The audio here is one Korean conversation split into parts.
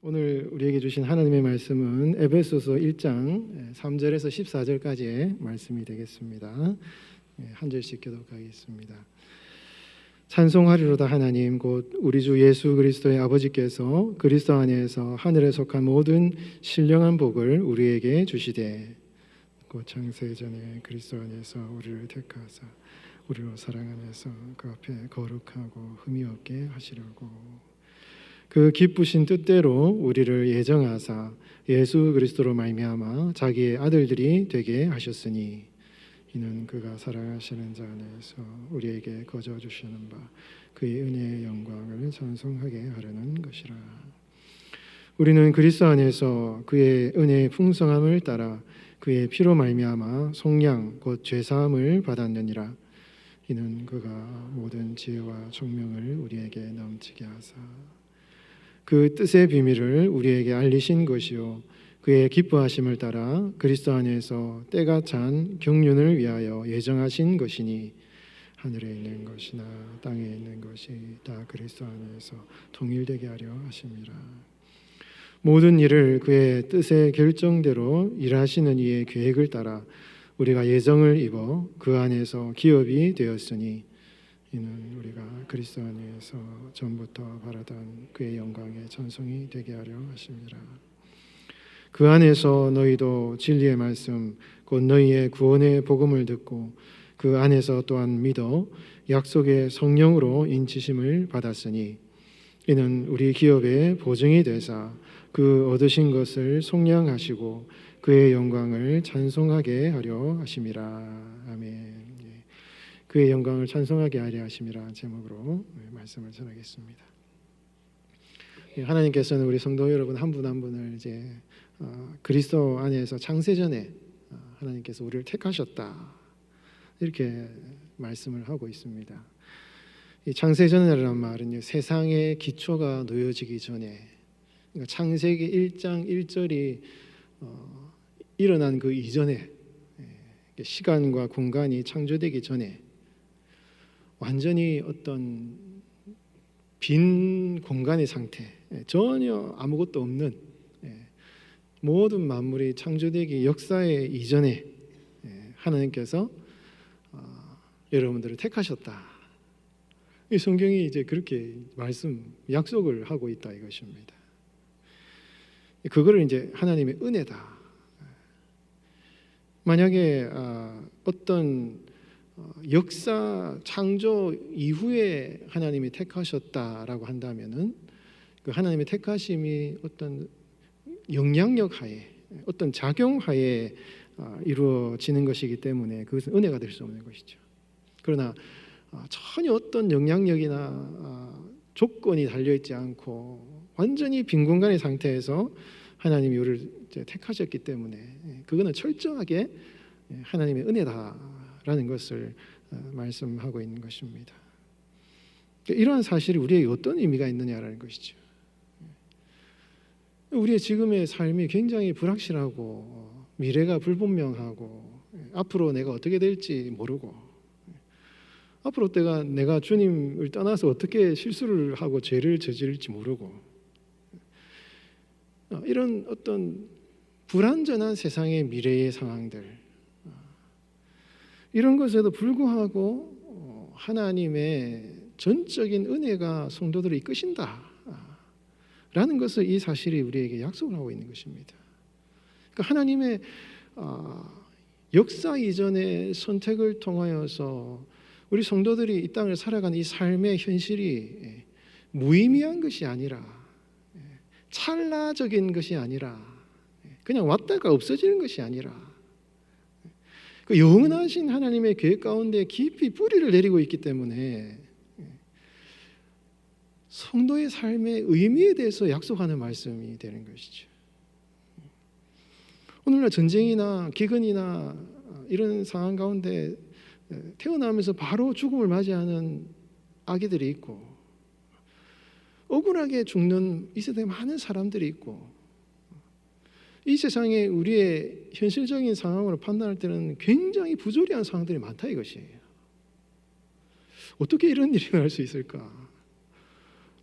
오늘 우리에게 주신 하나님의 말씀은 에베소서 1장 3절에서 14절까지의 말씀이 되겠습니다. 한 절씩 교독하겠습니다. 찬송하리로다 하나님 곧 우리 주 예수 그리스도의 아버지께서 그리스도 안에서 하늘에 속한 모든 신령한 복을 우리에게 주시되 곧 창세전에 그리스도 안에서 우리를 택하사 우리로 사랑하면서 그 앞에 거룩하고 흠이 없게 하시려고 그 기쁘신 뜻대로 우리를 예정하사 예수 그리스도로 말미암아 자기의 아들들이 되게 하셨으니 이는 그가 사랑하시는 자 안에서 우리에게 거저 주시는 바 그의 은혜의 영광을 찬송하게 하려는 것이라. 우리는 그리스도 안에서 그의 은혜의 풍성함을 따라 그의 피로 말미암아 속량 곧 죄사함을 받았느니라. 이는 그가 모든 지혜와 총명을 우리에게 넘치게 하사 그 뜻의 비밀을 우리에게 알리신 것이요 그의 기뻐하심을 따라 그리스도 안에서 때가 찬 경륜을 위하여 예정하신 것이니 하늘에 있는 것이나 땅에 있는 것이 다 그리스도 안에서 통일되게 하려 하심이라. 모든 일을 그의 뜻의 결정대로 일하시는 이의 계획을 따라 우리가 예정을 입어 그 안에서 기업이 되었으니 이는 우리가 그리스도 안에서 전부터 바라던 그의 영광의 찬송이 되게 하려 하심이라. 그 안에서 너희도 진리의 말씀 곧 너희의 구원의 복음을 듣고 그 안에서 또한 믿어 약속의 성령으로 인치심을 받았으니 이는 우리 기업의 보증이 되사 그 얻으신 것을 속량하시고 그의 영광을 찬송하게 하려 하심이라. 아멘. 그의 영광을 찬송하게 하려 하심이라 제목으로 말씀을 전하겠습니다. 하나님께서는 우리 성도 여러분 한 분 한 분을 이제 그리스도 안에서 창세전에 하나님께서 우리를 택하셨다 이렇게 말씀을 하고 있습니다. 이 창세전이라는 말은요, 세상의 기초가 놓여지기 전에, 그러니까 창세기 1장 1절이 일어난 그 이전에, 시간과 공간이 창조되기 전에 완전히 어떤 빈 공간의 상태, 전혀 아무것도 없는 모든 만물이 창조되기 역사의 이전에 하나님께서 여러분들을 택하셨다. 이 성경이 이제 그렇게 약속을 하고 있다 이것입니다. 그거를 이제 하나님의 은혜다. 만약에 어떤 역사 창조 이후에 하나님이 택하셨다라고 한다면은 그 하나님의 택하심이 어떤 영향력 하에, 어떤 작용 하에 이루어지는 것이기 때문에 그것은 은혜가 될 수 없는 것이죠. 그러나 전혀 어떤 영향력이나 조건이 달려있지 않고 완전히 빈 공간의 상태에서 하나님이 우리를 택하셨기 때문에 그거는 철저하게 하나님의 은혜다라는 것을 말씀하고 있는 것입니다. 이러한 사실이 우리에게 어떤 의미가 있느냐라는 것이죠. 우리의 지금의 삶이 굉장히 불확실하고 미래가 불분명하고 앞으로 내가 어떻게 될지 모르고 앞으로 내가 주님을 떠나서 어떻게 실수를 하고 죄를 저지를지 모르고 이런 어떤 불안전한 세상의 미래의 상황들, 이런 것에도 불구하고 하나님의 전적인 은혜가 성도들을 이끄신다 라는 것을 이 사실이 우리에게 약속을 하고 있는 것입니다. 그러니까 하나님의 역사 이전의 선택을 통하여서 우리 성도들이 이 땅을 살아가는 이 삶의 현실이 무의미한 것이 아니라 찰나적인 것이 아니라 그냥 왔다가 없어지는 것이 아니라 그 영원하신 하나님의 계획 가운데 깊이 뿌리를 내리고 있기 때문에 성도의 삶의 의미에 대해서 약속하는 말씀이 되는 것이죠. 오늘날 전쟁이나 기근이나 이런 상황 가운데 태어나면서 바로 죽음을 맞이하는 아기들이 있고 억울하게 죽는 이 세대에 많은 사람들이 있고 이 세상에 우리의 현실적인 상황으로 판단할 때는 굉장히 부조리한 상황들이 많다 이것이에요. 어떻게 이런 일이 날 수 있을까?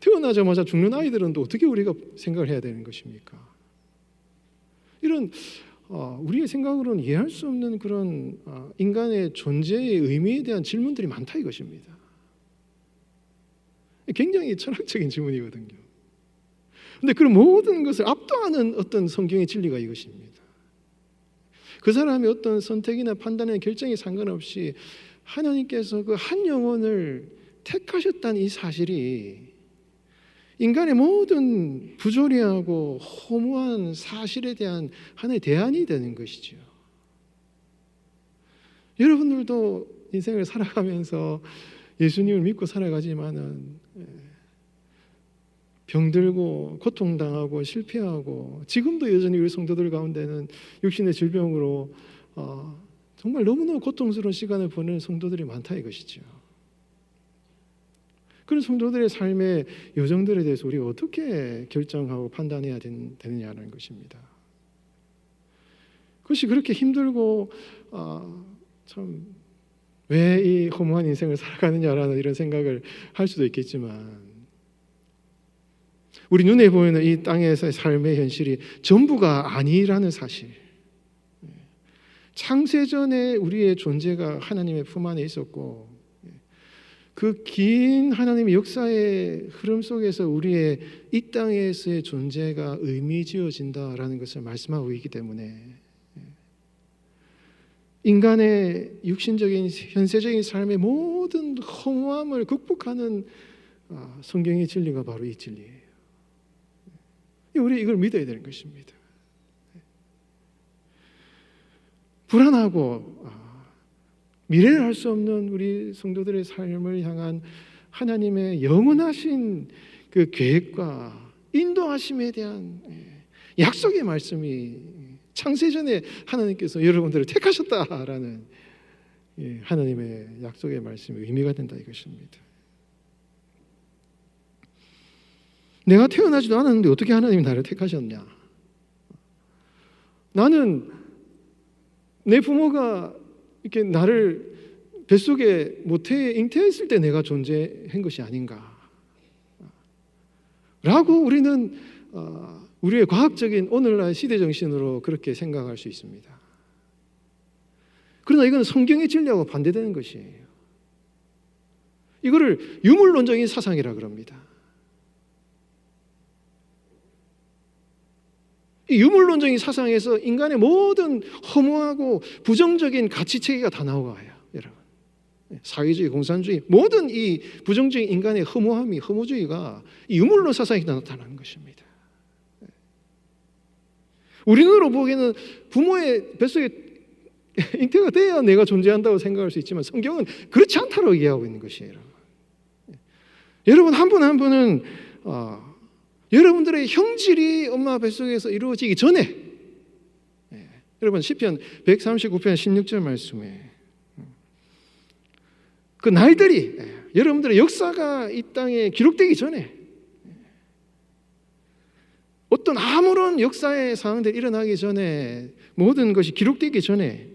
태어나자마자 죽는 아이들은 또 어떻게 우리가 생각을 해야 되는 것입니까? 이런 우리의 생각으로는 이해할 수 없는 그런 인간의 존재의 의미에 대한 질문들이 많다 이것입니다. 굉장히 철학적인 질문이거든요. 그런데 그 모든 것을 압도하는 어떤 성경의 진리가 이것입니다. 그 사람의 어떤 선택이나 판단이나 결정에 상관없이 하나님께서 그 한 영혼을 택하셨다는 이 사실이 인간의 모든 부조리하고 허무한 사실에 대한 하나의 대안이 되는 것이죠. 여러분들도 인생을 살아가면서 예수님을 믿고 살아가지만은 병들고 고통당하고 실패하고 지금도 여전히 우리 성도들 가운데는 육신의 질병으로 정말 너무너무 고통스러운 시간을 보내는 성도들이 많다 이것이죠. 그런 성도들의 삶의 여정들에 대해서 우리가 어떻게 결정하고 판단해야 되느냐는 것입니다. 그것이 그렇게 힘들고 참 왜 이 허무한 인생을 살아가느냐라는 이런 생각을 할 수도 있겠지만 우리 눈에 보이는 이 땅에서의 삶의 현실이 전부가 아니라는 사실, 창세전에 우리의 존재가 하나님의 품 안에 있었고 그 긴 하나님의 역사의 흐름 속에서 우리의 이 땅에서의 존재가 의미지어진다라는 것을 말씀하고 있기 때문에 인간의 육신적인 현세적인 삶의 모든 허무함을 극복하는 성경의 진리가 바로 이 진리예요. 우리 이걸 믿어야 되는 것입니다. 불안하고 미래를 알 수 없는 우리 성도들의 삶을 향한 하나님의 영원하신 그 계획과 인도하심에 대한 약속의 말씀이 창세전에 하나님께서 여러분들을 택하셨다라는 하나님의 약속의 말씀이 의미가 된다 이것입니다. 내가 태어나지도 않았는데 어떻게 하나님이 나를 택하셨냐? 나는 내 부모가 이렇게 나를 뱃속에 모태에 잉태했을 때 내가 존재한 것이 아닌가 라고 우리는 우리의 과학적인 오늘날 시대 정신으로 그렇게 생각할 수 있습니다. 그러나 이건 성경의 진리하고 반대되는 것이에요. 이거를 유물론적인 사상이라 그럽니다. 이 유물론적인 사상에서 인간의 모든 허무하고 부정적인 가치체계가 다 나와요, 여러분. 사회주의, 공산주의, 모든 이 부정적인 인간의 허무함이, 허무주의가 이 유물론 사상에 나타나는 것입니다. 우리 눈으로 보기에는 부모의 뱃속에 잉태가 돼야 내가 존재한다고 생각할 수 있지만 성경은 그렇지 않다고 얘기하고 있는 것이에요. 여러분 한 분 한 분은 여러분들의 형질이 엄마 뱃속에서 이루어지기 전에 여러분 시편 139편 16절 말씀에 그 날들이 여러분들의 역사가 이 땅에 기록되기 전에 어떤 아무런 역사의 상황들이 일어나기 전에 모든 것이 기록되기 전에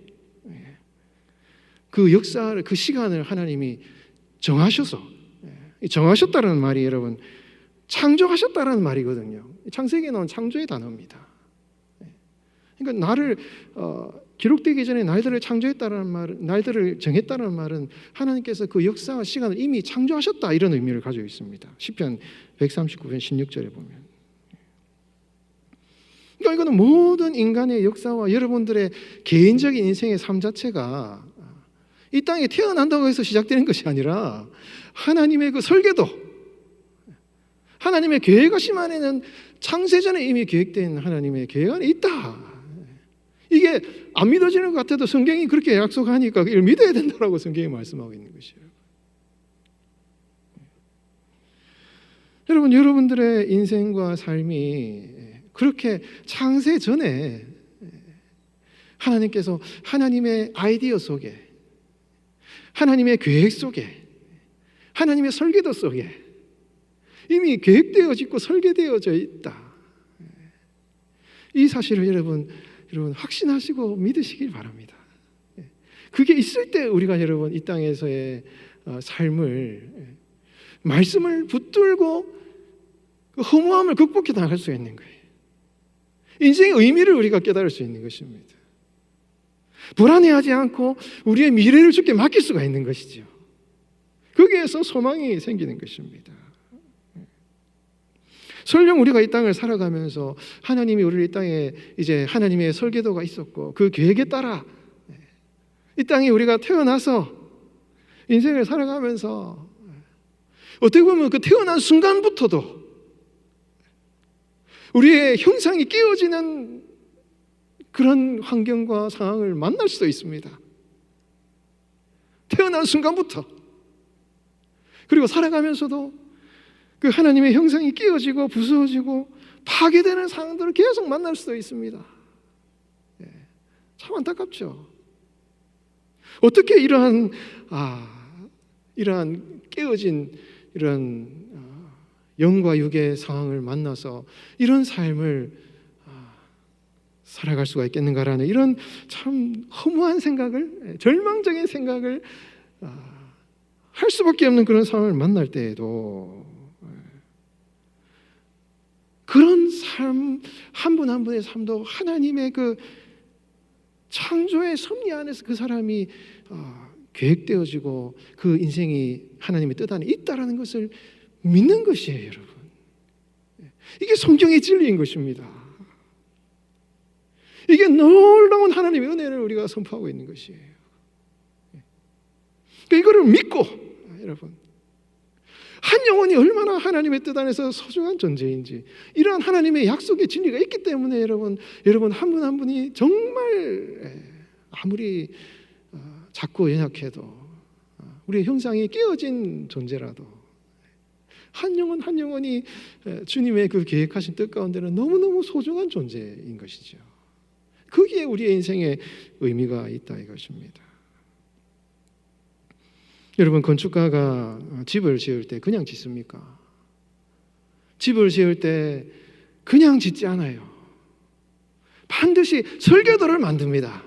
그 역사를 그 시간을 하나님이 정하셔서 정하셨다는 말이 여러분 창조하셨다는 말이거든요. 창세기에 나온 창조의 단어입니다. 그러니까 나를 기록되기 전에 날들을 창조했다는 말은 날들을 정했다는 말은 하나님께서 그 역사와 시간을 이미 창조하셨다 이런 의미를 가지고 있습니다. 시편 139편 16절에 보면. 그러니까 이거는 모든 인간의 역사와 여러분들의 개인적인 인생의 삶 자체가 이 땅에 태어난다고 해서 시작되는 것이 아니라 하나님의 그 설계도, 하나님의 계획하심 안에는 창세전에 이미 계획된 하나님의 계획 안에 있다. 이게 안 믿어지는 것 같아도 성경이 그렇게 약속하니까 이걸 믿어야 된다고 성경이 말씀하고 있는 것이에요. 여러분, 여러분들의 인생과 삶이 그렇게 창세 전에 하나님께서 하나님의 아이디어 속에, 하나님의 계획 속에, 하나님의 설계도 속에 이미 계획되어지고 설계되어져 있다. 이 사실을 여러분 확신하시고 믿으시길 바랍니다. 그게 있을 때 우리가 여러분 이 땅에서의 삶을 말씀을 붙들고 그 허무함을 극복해 나갈 수 있는 거예요. 인생의 의미를 우리가 깨달을 수 있는 것입니다. 불안해하지 않고 우리의 미래를 주께 맡길 수가 있는 것이죠. 거기에서 소망이 생기는 것입니다. 설령 우리가 이 땅을 살아가면서 하나님이 우리를 이 땅에 이제 하나님의 설계도가 있었고 그 계획에 따라 이 땅에 우리가 태어나서 인생을 살아가면서 어떻게 보면 그 태어난 순간부터도 우리의 형상이 깨어지는 그런 환경과 상황을 만날 수도 있습니다. 태어난 순간부터. 그리고 살아가면서도 그 하나님의 형상이 깨어지고 부서지고 파괴되는 상황들을 계속 만날 수도 있습니다. 참 안타깝죠. 어떻게 이러한 깨어진 이런 영과 육의 상황을 만나서 이런 삶을 살아갈 수가 있겠는가라는 이런 참 허무한 생각을, 절망적인 생각을 할 수밖에 없는 그런 상황을 만날 때에도 그런 삶 한 분 한 분의 삶도 하나님의 그 창조의 섭리 안에서 그 사람이 계획되어지고 그 인생이 하나님의 뜻 안에 있다라는 것을 믿는 것이에요, 여러분. 이게 성경의 진리인 것입니다. 이게 놀라운 하나님의 은혜를 우리가 선포하고 있는 것이에요. 그러니까 이거를 믿고 여러분, 한 영혼이 얼마나 하나님의 뜻 안에서 소중한 존재인지 이러한 하나님의 약속의 진리가 있기 때문에 여러분 한 분 한 분이 정말 아무리 작고 연약해도 우리의 형상이 깨어진 존재라도 한 영혼 한 영혼이 주님의 그 계획하신 뜻 가운데는 너무너무 소중한 존재인 것이죠. 거기에 우리의 인생의 의미가 있다 이것입니다. 여러분, 건축가가 집을 지을 때 그냥 짓습니까? 집을 지을 때 그냥 짓지 않아요. 반드시 설계도를 만듭니다.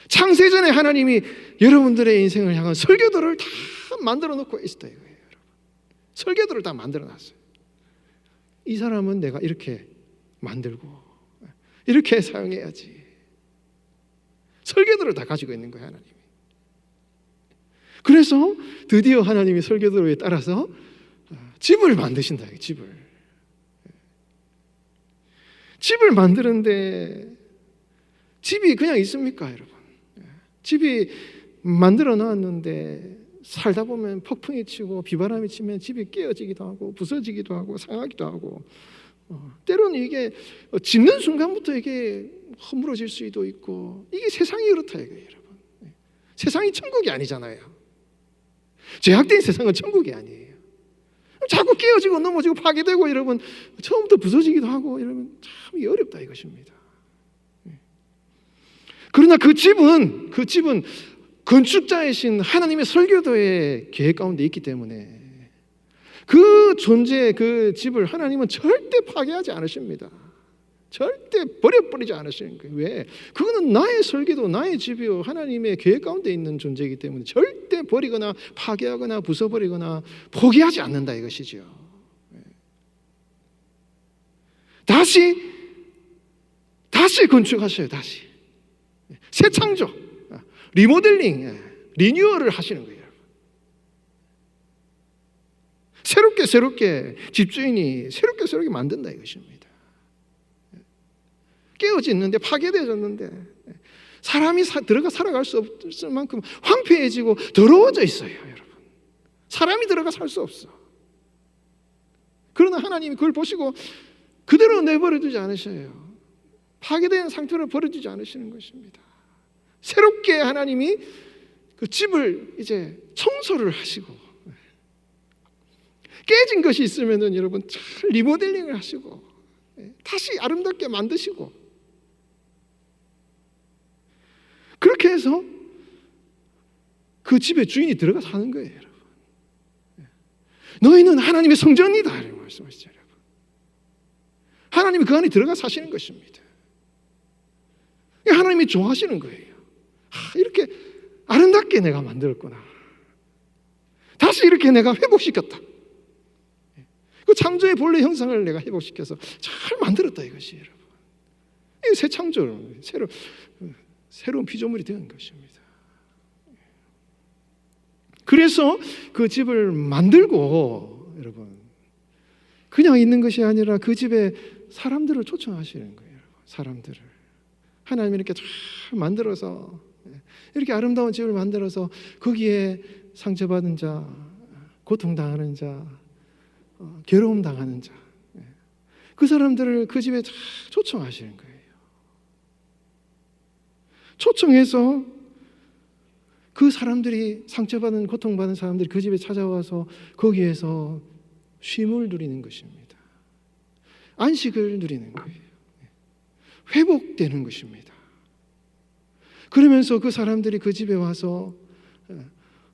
창세전에 하나님이 여러분들의 인생을 향한 설계도를 다 만들어 놓고 있었다 이거예요. 여러분. 설계도를 다 만들어 놨어요. 이 사람은 내가 이렇게 만들고 이렇게 사용해야지. 설계도를 다 가지고 있는 거예요, 하나님이. 그래서 드디어 하나님이 설계도에 따라서 집을 만드신다. 집을 만드는데 집이 그냥 있습니까, 여러분? 집이 만들어 놨는데 살다 보면 폭풍이 치고 비바람이 치면 집이 깨어지기도 하고 부서지기도 하고 상하기도 하고 때로는 이게 짓는 순간부터 이게 허물어질 수도 있고 이게 세상이 그렇다 이거예요, 여러분. 세상이 천국이 아니잖아요. 죄악된 세상은 천국이 아니에요. 자꾸 깨어지고 넘어지고 파괴되고 여러분 처음부터 부서지기도 하고 여러분 참 어렵다 이것입니다. 그러나 그 집은 건축자이신 하나님의 설계도의 계획 가운데 있기 때문에 그 존재 그 집을 하나님은 절대 파괴하지 않으십니다. 절대 버려버리지 않으시는 거예요. 왜? 그거는 나의 설계도, 나의 집이요 하나님의 계획 가운데 있는 존재이기 때문에 절대 버리거나 파괴하거나 부숴버리거나 포기하지 않는다 이것이죠. 다시 건축하셔요. 다시 새 창조, 리모델링, 리뉴얼을 하시는 거예요. 새롭게 집주인이 새롭게 만든다 이것입니다. 깨어졌는데 파괴되어졌는데 사람이 들어가 살아갈 수 없을 만큼 황폐해지고 더러워져 있어요, 여러분. 사람이 들어가 살 수 없어. 그러나 하나님이 그걸 보시고 그대로 내버려두지 않으셔요. 파괴된 상태로 버려두지 않으시는 것입니다. 새롭게 하나님이 그 집을 이제 청소를 하시고 깨진 것이 있으면은 여러분 잘 리모델링을 하시고 다시 아름답게 만드시고 그렇게 해서 그 집에 주인이 들어가 사는 거예요, 여러분. 너희는 하나님의 성전이다 이렇게 말씀하시죠, 여러분. 하나님이 그 안에 들어가 사시는 것입니다. 하나님이 좋아하시는 거예요. 이렇게 아름답게 내가 만들었구나. 다시 이렇게 내가 회복시켰다. 그 창조의 본래 형상을 내가 회복시켜서 잘 만들었다 이것이 여러분. 이 새 창조, 새로운 피조물이 된 것입니다. 그래서 그 집을 만들고 여러분 그냥 있는 것이 아니라 그 집에 사람들을 초청하시는 거예요. 사람들을 하나님이 이렇게 잘 만들어서 이렇게 아름다운 집을 만들어서 거기에 상처받은 자, 고통당하는 자, 괴로움 당하는 자, 그 사람들을 그 집에 잘 초청하시는 거예요. 초청해서 그 사람들이 상처받은 고통받은 사람들이 그 집에 찾아와서 거기에서 쉼을 누리는 것입니다. 안식을 누리는 거예요. 회복되는 것입니다. 그러면서 그 사람들이 그 집에 와서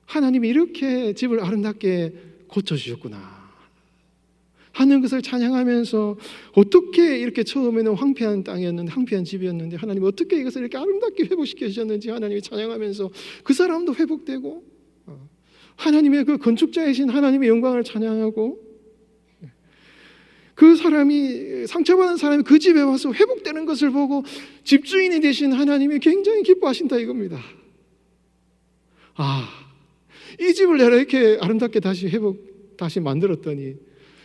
하나님이 이렇게 집을 아름답게 고쳐주셨구나 하는 것을 찬양하면서 어떻게 이렇게 처음에는 황폐한 땅이었는데 황폐한 집이었는데 하나님이 어떻게 이것을 이렇게 아름답게 회복시켜 주셨는지 하나님이 찬양하면서 그 사람도 회복되고 하나님의 그 건축자이신 하나님의 영광을 찬양하고 그 사람이 상처받은 사람이 그 집에 와서 회복되는 것을 보고 집주인이 되신 하나님이 굉장히 기뻐하신다 이겁니다. 이 집을 내가 이렇게 아름답게 다시 만들었더니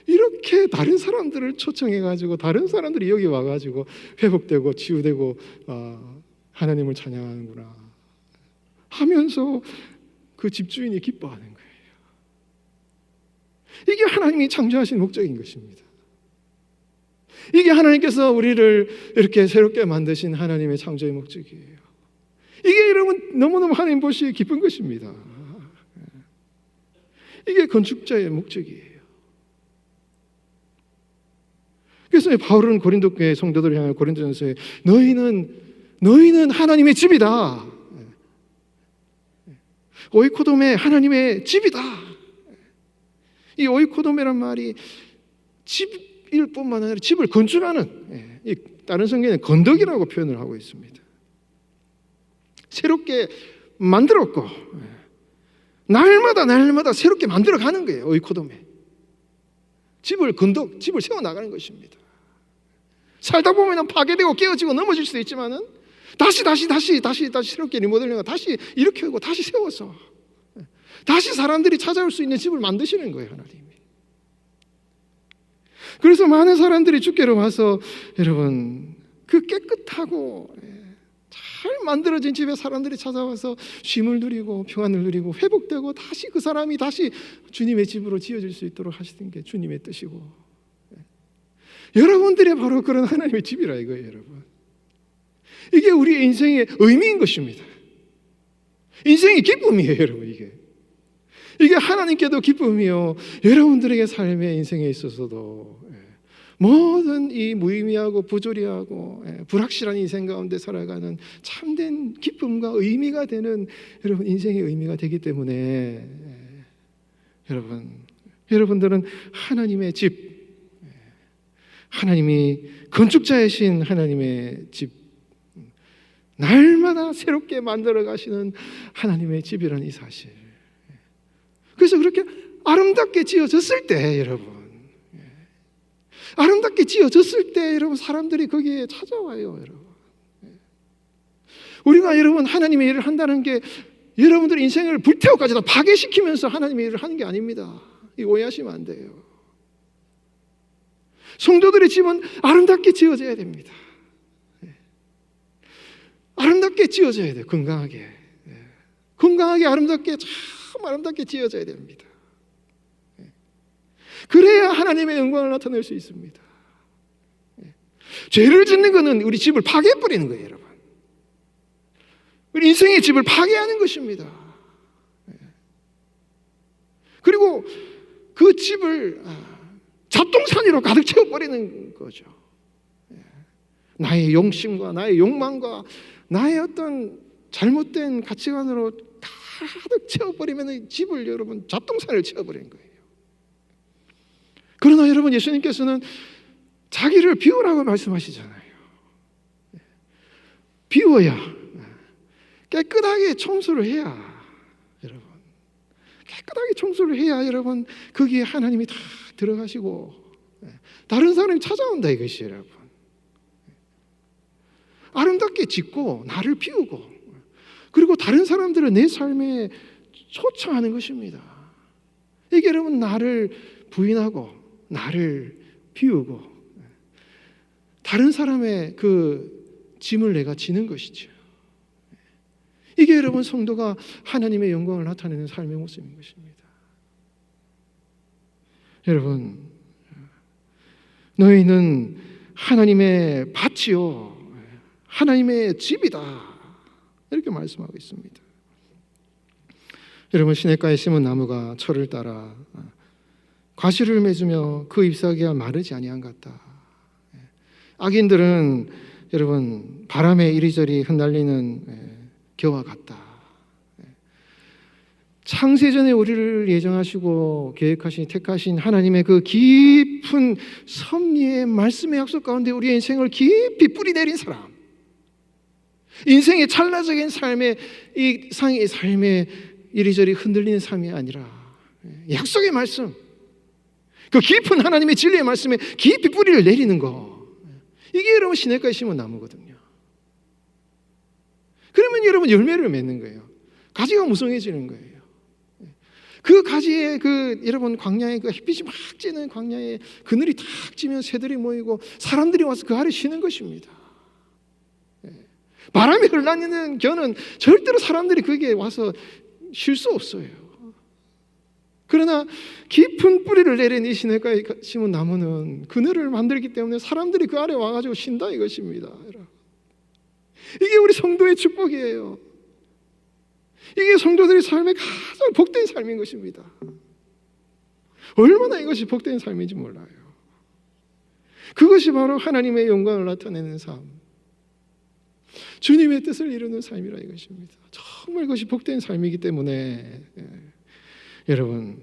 이렇게 다른 사람들을 초청해가지고 다른 사람들이 여기 와가지고 회복되고 치유되고 하나님을 찬양하는구나 하면서 그 집주인이 기뻐하는 거예요. 이게 하나님이 창조하신 목적인 것입니다. 이게 하나님께서 우리를 이렇게 새롭게 만드신 하나님의 창조의 목적이에요. 이게 여러분 너무너무 하나님 보시기에 기쁜 것입니다. 이게 건축자의 목적이에요. 그래서 바울은 고린도 교회 성도들을 향해 고린도전서에 너희는 하나님의 집이다. 오이코도메 하나님의 집이다. 이 오이코도메란 말이 집일 뿐만 아니라 집을 건축하는, 다른 성경에는 건덕이라고 표현을 하고 있습니다. 새롭게 만들었고 날마다 새롭게 만들어가는 거예요. 오이코도메 집을 세워나가는 것입니다. 살다 보면 파괴되고 깨어지고 넘어질 수도 있지만은 다시 새롭게 리모델링하고 다시 일으키고 다시 세워서 다시 사람들이 찾아올 수 있는 집을 만드시는 거예요, 하나님이. 그래서 많은 사람들이 주께로 와서 여러분 그 깨끗하고 잘 만들어진 집에 사람들이 찾아와서 쉼을 누리고 평안을 누리고 회복되고 다시 그 사람이 다시 주님의 집으로 지어질 수 있도록 하시는 게 주님의 뜻이고 여러분들이 바로 그런 하나님의 집이라 이거예요, 여러분. 이게 우리의 인생의 의미인 것입니다. 인생의 기쁨이에요, 여러분. 이게 하나님께도 기쁨이요 여러분들에게 삶의 인생에 있어서도 모든 이 무의미하고 부조리하고 불확실한 인생 가운데 살아가는 참된 기쁨과 의미가 되는 여러분 인생의 의미가 되기 때문에 여러분들은 하나님의 집, 하나님이 건축자이신 하나님의 집, 날마다 새롭게 만들어 가시는 하나님의 집이라는 이 사실. 그래서 그렇게 아름답게 지어졌을 때 여러분 아름답게 지어졌을 때 여러분 사람들이 거기에 찾아와요, 여러분. 우리가 여러분 하나님의 일을 한다는 게 여러분들 인생을 불태워까지 다 파괴시키면서 하나님의 일을 하는 게 아닙니다. 이거 오해하시면 안 돼요. 성도들의 집은 아름답게 지어져야 됩니다. 아름답게 지어져야 돼요. 건강하게 아름답게 참 아름답게 지어져야 됩니다. 그래야 하나님의 영광을 나타낼 수 있습니다. 죄를 짓는 것은 우리 집을 파괴해버리는 거예요, 여러분. 우리 인생의 집을 파괴하는 것입니다. 그리고 그 집을 잡동사니로 가득 채워버리는 거죠. 나의 용심과 나의 욕망과 나의 어떤 잘못된 가치관으로 가득 채워버리면 집을 여러분 잡동사니를 채워버리는 거예요. 그러나 여러분 예수님께서는 자기를 비우라고 말씀하시잖아요. 비워야 깨끗하게 청소를 해야 여러분 깨끗하게 청소를 해야 여러분 거기에 하나님이 다 들어가시고 다른 사람이 찾아온다 이것이 여러분. 아름답게 짓고 나를 비우고 그리고 다른 사람들을 내 삶에 초청하는 것입니다. 이게 여러분 나를 부인하고 나를 비우고 다른 사람의 그 짐을 내가 지는 것이죠. 이게 여러분 성도가 하나님의 영광을 나타내는 삶의 모습인 것입니다. 여러분, 너희는 하나님의 밭이요 하나님의 집이다 이렇게 말씀하고 있습니다. 여러분, 시냇가에 심은 나무가 철을 따라 과실을 맺으며 그 잎사귀가 마르지 아니한 같다. 악인들은 여러분 바람에 이리저리 흩날리는 겨와 같다. 창세전에 우리를 예정하시고 계획하신 택하신 하나님의 그 깊은 섭리의 말씀의 약속 가운데 우리의 인생을 깊이 뿌리내린 사람, 인생의 찰나적인 삶의 이 상의 삶에 이리저리 흔들리는 삶이 아니라 약속의 말씀, 그 깊은 하나님의 진리의 말씀에 깊이 뿌리를 내리는 거, 이게 여러분 시냇가에 심은 나무거든요. 그러면 여러분 열매를 맺는 거예요. 가지가 무성해지는 거예요. 그 가지에 그 여러분 광야에 그 햇빛이 막 찌는 광야에 그늘이 탁 찌면 새들이 모이고 사람들이 와서 그 아래 쉬는 것입니다. 바람이 흘러다니는 겨는 절대로 사람들이 거기에 와서 쉴 수 없어요. 그러나 깊은 뿌리를 내린 이 시냇가에 심은 나무는 그늘을 만들기 때문에 사람들이 그 아래 와가지고 쉰다 이것입니다. 이게 우리 성도의 축복이에요. 이게 성도들의 삶의 가장 복된 삶인 것입니다. 얼마나 이것이 복된 삶인지 몰라요. 그것이 바로 하나님의 영광을 나타내는 삶, 주님의 뜻을 이루는 삶이라 이것입니다. 정말 그것이 복된 삶이기 때문에 여러분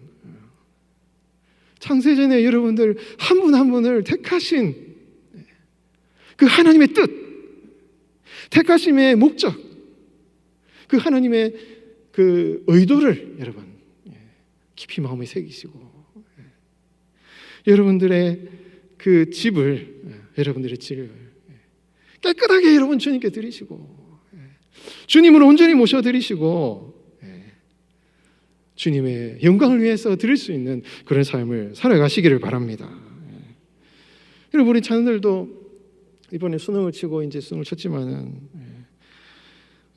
창세전에 여러분들 한 분 한 분을 택하신 그 하나님의 뜻, 택하심의 목적, 그 하나님의 그 의도를 여러분 깊이 마음에 새기시고 여러분들의 그 집을 여러분들의 집을 깨끗하게 여러분 주님께 드리시고 주님을 온전히 모셔드리시고 주님의 영광을 위해서 드릴 수 있는 그런 삶을 살아가시기를 바랍니다. 여러분 우리 자녀들도 이번에 수능을 치고 이제 수능을 쳤지만은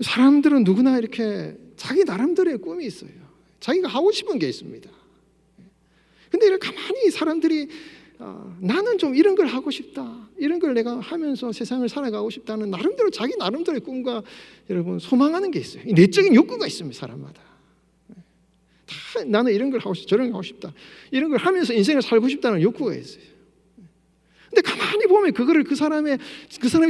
사람들은 누구나 이렇게 자기 나름대로의 꿈이 있어요. 자기가 하고 싶은 게 있습니다. 근데 이렇게 가만히 사람들이 나는 좀 이런 걸 하고 싶다, 이런 걸 내가 하면서 세상을 살아가고 싶다는 나름대로 자기 나름대로의 꿈과 여러분 소망하는 게 있어요. 내적인 욕구가 있습니다. 사람마다 다 나는 이런 걸 하고 싶다, 저런 걸 하고 싶다, 이런 걸 하면서 인생을 살고 싶다는 욕구가 있어요. 근데 가만히 보면 그거를 그 사람이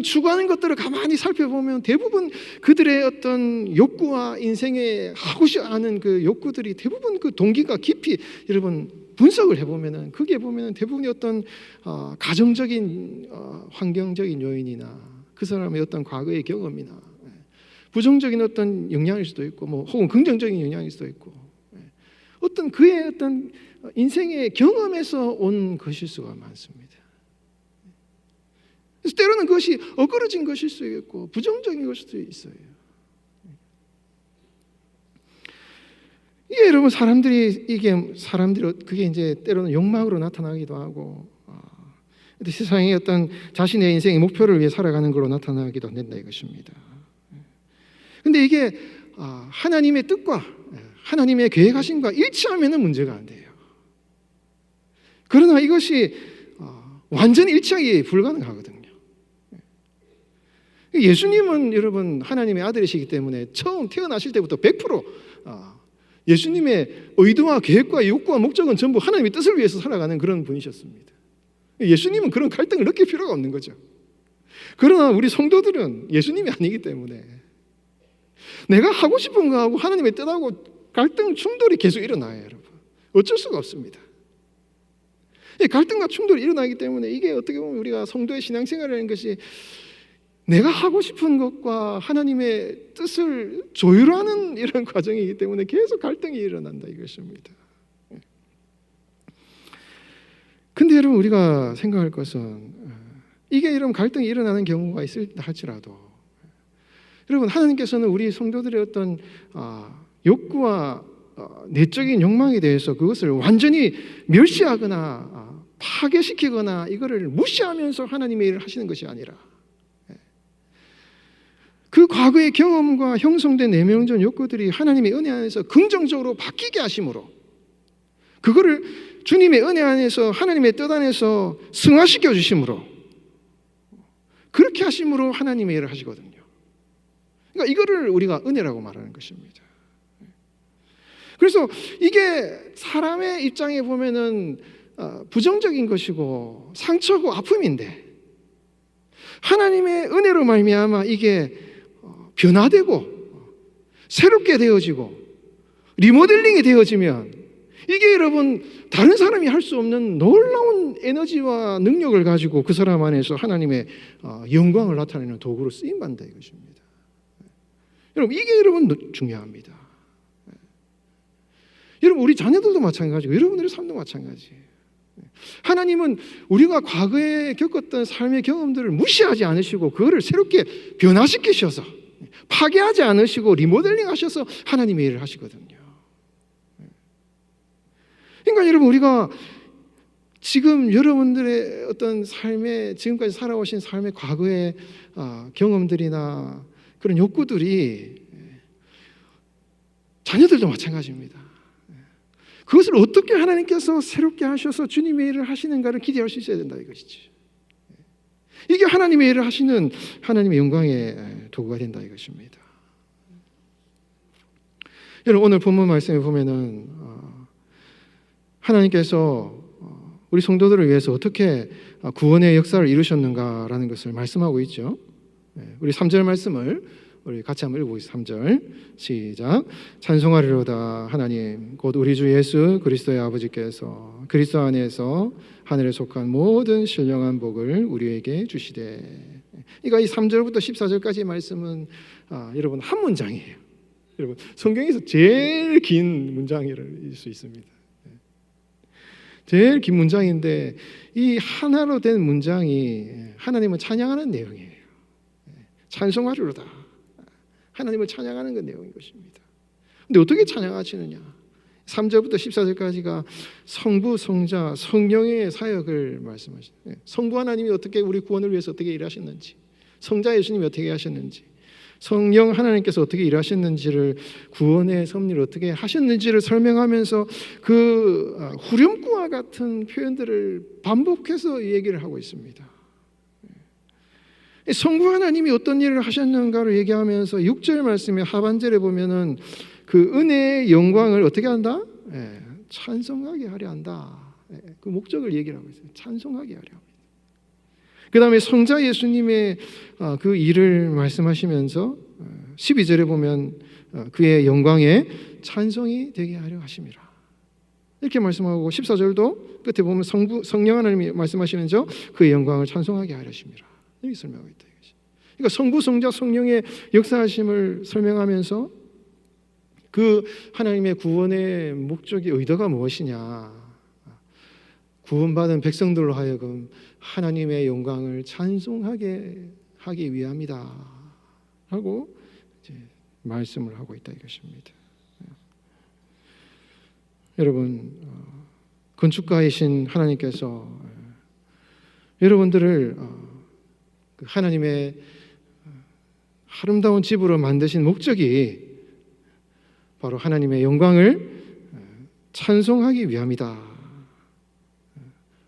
추구하는 것들을 가만히 살펴보면 대부분 그들의 어떤 욕구와 인생에 하고 싶어 하는 그 욕구들이 대부분 그 동기가 깊이 여러분 분석을 해보면은 그게 보면은 대부분이 어떤 가정적인 환경적인 요인이나 그 사람의 어떤 과거의 경험이나 부정적인 어떤 영향일 수도 있고 뭐 혹은 긍정적인 영향일 수도 있고 어떤 그의 어떤 인생의 경험에서 온 것일 수가 많습니다. 그래서 때로는 그것이 어그러진 것일 수 있고 부정적인 것일 수도 있어요. 이게 여러분 사람들이 그게 이제 때로는 욕망으로 나타나기도 하고, 근데 세상의 어떤 자신의 인생의 목표를 위해 살아가는 걸로 나타나기도 된다 이것입니다. 근데 이게 하나님의 뜻과 하나님의 계획하심과 일치하면은 문제가 안 돼요. 그러나 이것이 완전히 일치하기 불가능하거든요. 예수님은 여러분 하나님의 아들이시기 때문에 처음 태어나실 때부터 100% 예수님의 의도와 계획과 욕구와 목적은 전부 하나님의 뜻을 위해서 살아가는 그런 분이셨습니다. 예수님은 그런 갈등을 느낄 필요가 없는 거죠. 그러나 우리 성도들은 예수님이 아니기 때문에 내가 하고 싶은 거하고 하나님의 뜻하고 갈등 충돌이 계속 일어나요. 여러분 어쩔 수가 없습니다. 갈등과 충돌이 일어나기 때문에 이게 어떻게 보면 우리가 성도의 신앙생활이라는 것이 내가 하고 싶은 것과 하나님의 뜻을 조율하는 이런 과정이기 때문에 계속 갈등이 일어난다 이것입니다. 근데 여러분 우리가 생각할 것은 이게 이런 갈등이 일어나는 경우가 있을 할지라도 여러분 하나님께서는 우리 성도들의 어떤 욕구와 내적인 욕망에 대해서 그것을 완전히 멸시하거나 파괴시키거나 이거를 무시하면서 하나님의 일을 하시는 것이 아니라 그 과거의 경험과 형성된 내면적 욕구들이 하나님의 은혜 안에서 긍정적으로 바뀌게 하심으로 그거를 주님의 은혜 안에서 하나님의 뜻 안에서 승화시켜 주심으로 그렇게 하심으로 하나님의 일을 하시거든요. 그러니까 이거를 우리가 은혜라고 말하는 것입니다. 그래서 이게 사람의 입장에 보면은 부정적인 것이고 상처고 아픔인데 하나님의 은혜로 말미암아 이게 변화되고 새롭게 되어지고 리모델링이 되어지면 이게 여러분 다른 사람이 할 수 없는 놀라운 에너지와 능력을 가지고 그 사람 안에서 하나님의 영광을 나타내는 도구로 쓰임받는다 이것입니다. 여러분 이게 여러분 중요합니다. 여러분 우리 자녀들도 마찬가지고 여러분들의 삶도 마찬가지예요. 하나님은 우리가 과거에 겪었던 삶의 경험들을 무시하지 않으시고 그거를 새롭게 변화시키셔서 파괴하지 않으시고 리모델링 하셔서 하나님의 일을 하시거든요. 그러니까 여러분 우리가 지금 여러분들의 어떤 삶의 지금까지 살아오신 삶의 과거의 경험들이나 그런 욕구들이 자녀들도 마찬가지입니다. 그것을 어떻게 하나님께서 새롭게 하셔서 주님의 일을 하시는가를 기대할 수 있어야 된다 이것이지. 이게 하나님의 일을 하시는 하나님의 영광의 도구가 된다 이것입니다. 여러분 오늘 본문 말씀에 보면은 하나님께서 우리 성도들을 위해서 어떻게 구원의 역사를 이루셨는가라는 것을 말씀하고 있죠. 우리 3절 말씀을 우리 같이 한번 읽어보겠습니다. 3절 시작. 찬송하리로다 하나님 곧 우리 주 예수 그리스도의 아버지께서 그리스도 안에서 하늘에 속한 모든 신령한 복을 우리에게 주시되. 그러니까 이 3절부터 14절까지의 말씀은 여러분 한 문장이에요. 여러분 성경에서 제일 긴 문장일 수 있습니다. 제일 긴 문장인데 이 하나로 된 문장이 하나님을 찬양하는 내용이에요. 찬송하리로다. 하나님을 찬양하는 그 내용인 것입니다. 근데 어떻게 찬양하시느냐? 3절부터 14절까지가 성부, 성자, 성령의 사역을 말씀하시네요. 성부 하나님이 어떻게 우리 구원을 위해서 어떻게 일하셨는지, 성자 예수님이 어떻게 하셨는지, 성령 하나님께서 어떻게 일하셨는지를 구원의 섭리를 어떻게 하셨는지를 설명하면서 그 후렴구와 같은 표현들을 반복해서 이 얘기를 하고 있습니다. 성부 하나님이 어떤 일을 하셨는가를 얘기하면서 6절 말씀의 하반절에 보면은 그 은혜의 영광을 어떻게 한다? 찬송하게 하려 한다. 그 목적을 얘기를 하고 있어요. 찬송하게 하려 합니다. 그 다음에 성자 예수님의 그 일을 말씀하시면서 12절에 보면 그의 영광에 찬송이 되게 하려 하심이라 이렇게 말씀하고 14절도 끝에 보면 성령 하나님이 말씀하시면서 그의 영광을 찬송하게 하려 하심이라 이렇게 설명하고 있다. 그러니까 성부, 성자, 성령의 역사하심을 설명하면서 그 하나님의 구원의 목적이 의도가 무엇이냐, 구원받은 백성들로 하여금 하나님의 영광을 찬송하게 하기 위함이다 하고 이제 말씀을 하고 있다 이것입니다. 여러분 건축가이신 하나님께서 여러분들을 하나님의 아름다운 집으로 만드신 목적이 바로 하나님의 영광을 찬송하기 위함이다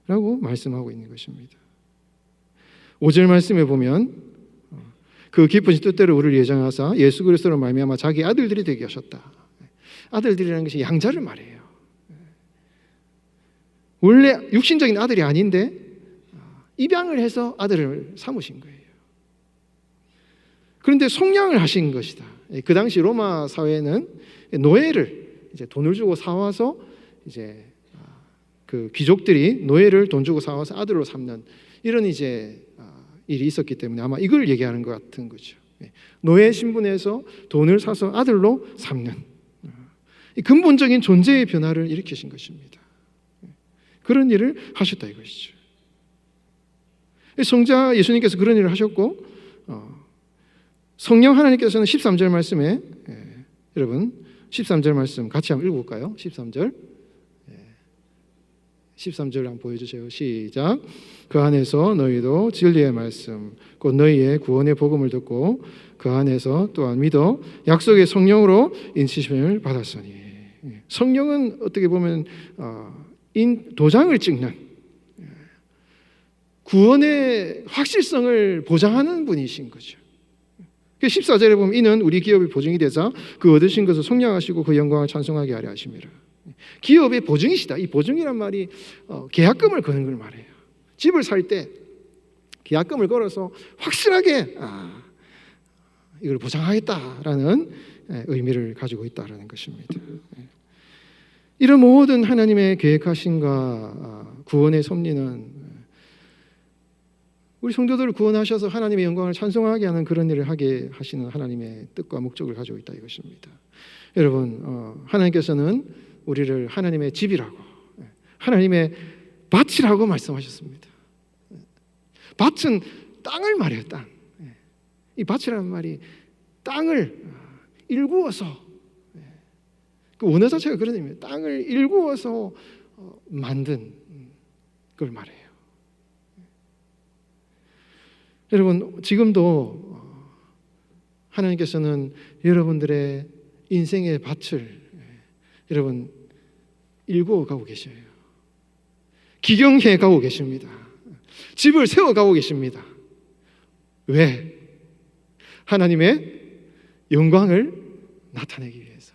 라고 말씀하고 있는 것입니다. 5절 말씀에 보면 그 기쁘신 뜻대로 우리를 예정하사 예수 그리스도로 말미암아 자기 아들들이 되게 하셨다. 아들들이라는 것이 양자를 말해요. 원래 육신적인 아들이 아닌데 입양을 해서 아들을 삼으신 거예요. 그런데 속량을 하신 것이다. 그 당시 로마 사회는 노예를 이제 돈을 주고 사와서 이제 그 귀족들이 노예를 돈 주고 사와서 아들로 삼는 이런 이제 일이 있었기 때문에 아마 이걸 얘기하는 것 같은 거죠. 노예 신분에서 돈을 사서 아들로 삼는 근본적인 존재의 변화를 일으키신 것입니다. 그런 일을 하셨다 이것이죠. 성자 예수님께서 그런 일을 하셨고 성령 하나님께서는 13절 말씀에 여러분 13절 말씀 같이 한번 읽어볼까요? 13절 13절 한번 보여주세요. 시작. 그 안에서 너희도 진리의 말씀 곧 너희의 구원의 복음을 듣고 그 안에서 또한 믿어 약속의 성령으로 인치심을 받았으니. 성령은 어떻게 보면 도장을 찍는 구원의 확실성을 보장하는 분이신 거죠. 14절에 보면 이는 우리 기업의 보증이 되사 그 얻으신 것을 속량하시고 그 영광을 찬송하게 하려 하심이라. 기업의 보증이시다. 이 보증이란 말이 계약금을 거는 걸 말해요. 집을 살 때 계약금을 걸어서 확실하게 이걸 보장하겠다라는 의미를 가지고 있다라는 것입니다. 이런 모든 하나님의 계획하심과 구원의 섭리는 우리 성도들을 구원하셔서 하나님의 영광을 찬송하게 하는 그런 일을 하게 하시는 하나님의 뜻과 목적을 가지고 있다 이것입니다. 여러분, 하나님께서는 우리를 하나님의 집이라고, 하나님의 밭이라고 말씀하셨습니다. 밭은 땅을 말해요. 땅. 이 밭이라는 말이 땅을 일구어서, 그 원어 자체가 그런 의미입니다. 땅을 일구어서 만든 걸 말해요. 여러분, 지금도 하나님께서는 여러분들의 인생의 밭을 여러분 일구어 가고 계셔요. 기경해 가고 계십니다. 집을 세워 가고 계십니다. 왜? 하나님의 영광을 나타내기 위해서,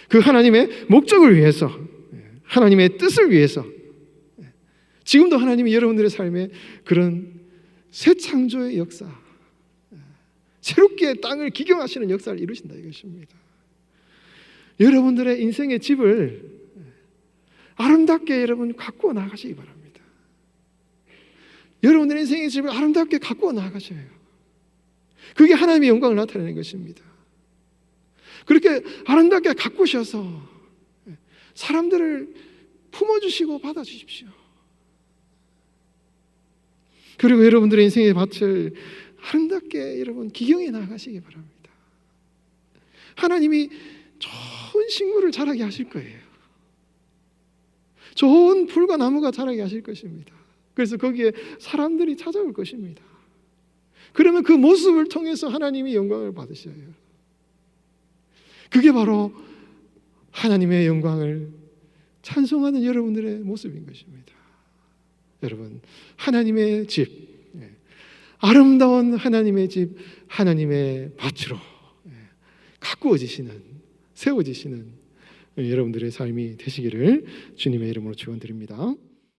그 하나님의 목적을 위해서, 하나님의 뜻을 위해서. 지금도 하나님이 여러분들의 삶에 그런 새 창조의 역사, 새롭게 땅을 기경하시는 역사를 이루신다 이것입니다. 여러분들의 인생의 집을 아름답게 여러분 가꾸어 나가시기 바랍니다. 여러분들의 인생의 집을 아름답게 가꾸어 나가셔야 해요. 그게 하나님의 영광을 나타내는 것입니다. 그렇게 아름답게 가꾸셔서 사람들을 품어주시고 받아주십시오. 그리고 여러분들의 인생의 밭을 아름답게 여러분 기경해 나가시기 바랍니다. 하나님이 좋은 식물을 자라게 하실 거예요. 좋은 풀과 나무가 자라게 하실 것입니다. 그래서 거기에 사람들이 찾아올 것입니다. 그러면 그 모습을 통해서 하나님이 영광을 받으셔요. 그게 바로 하나님의 영광을 찬송하는 여러분들의 모습인 것입니다. 여러분, 하나님의 집, 아름다운 하나님의 집, 하나님의 밭으로 가꾸어지시는, 세워지시는 여러분들의 삶이 되시기를 주님의 이름으로 축원드립니다.